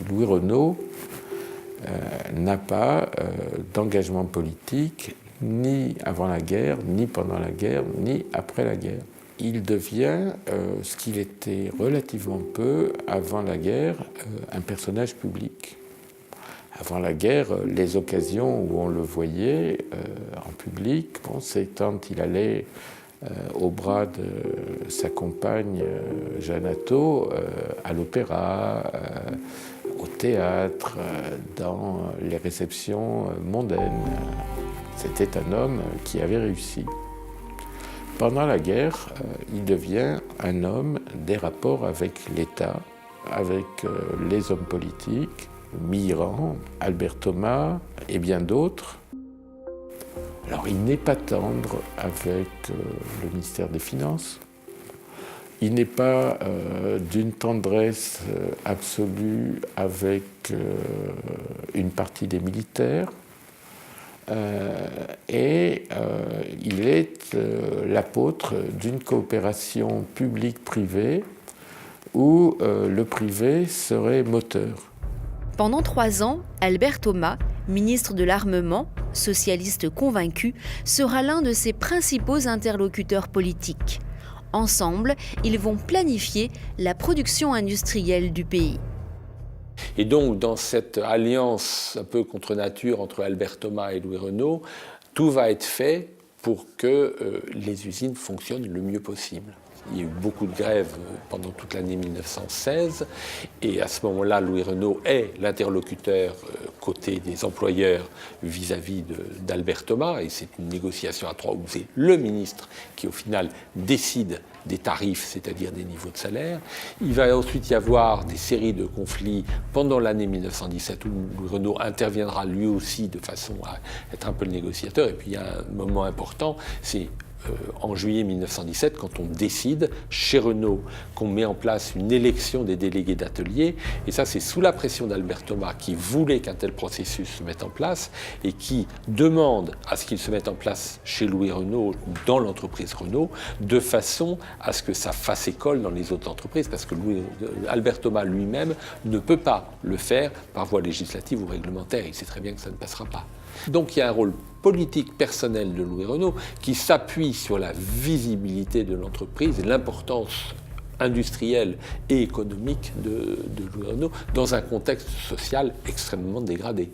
Louis Renault n'a pas d'engagement politique ni avant la guerre, ni pendant la guerre, ni après la guerre. Il devient, ce qu'il était relativement peu avant la guerre, un personnage public. Avant la guerre, les occasions où on le voyait en public, c'est quand il allait au bras de sa compagne Jeanne Hatto à l'opéra, au théâtre, dans les réceptions mondaines. C'était un homme qui avait réussi. Pendant la guerre, il devient un homme des rapports avec l'État, avec les hommes politiques, Mitterrand, Albert Thomas et bien d'autres. Alors il n'est pas tendre avec le ministère des Finances, il n'est pas d'une tendresse absolue avec une partie des militaires, et il est l'apôtre d'une coopération publique-privée où le privé serait moteur. Pendant 3 ans, Albert Thomas, ministre de l'Armement, socialiste convaincu, sera l'un de ses principaux interlocuteurs politiques. Ensemble, ils vont planifier la production industrielle du pays. Et donc, dans cette alliance un peu contre nature entre Albert Thomas et Louis Renault, tout va être fait pour que les usines fonctionnent le mieux possible. Il y a eu beaucoup de grèves pendant toute l'année 1916 et à ce moment-là, Louis Renault est l'interlocuteur côté des employeurs vis-à-vis d'Albert Thomas et c'est une négociation à 3 où c'est le ministre qui au final décide des tarifs, c'est-à-dire des niveaux de salaire. Il va ensuite y avoir des séries de conflits pendant l'année 1917 où Louis Renault interviendra lui aussi de façon à être un peu le négociateur. Et puis il y a un moment important, c'est en juillet 1917, quand on décide chez Renault qu'on met en place une élection des délégués d'atelier, et ça c'est sous la pression d'Albert Thomas qui voulait qu'un tel processus se mette en place et qui demande à ce qu'il se mette en place chez Louis Renault, dans l'entreprise Renault, de façon à ce que ça fasse école dans les autres entreprises, parce que Albert Thomas lui-même ne peut pas le faire par voie législative ou réglementaire, il sait très bien que ça ne passera pas. Donc il y a un rôle politique personnel de Louis Renault qui s'appuie sur la visibilité de l'entreprise et l'importance industrielle et économique de Louis Renault dans un contexte social extrêmement dégradé.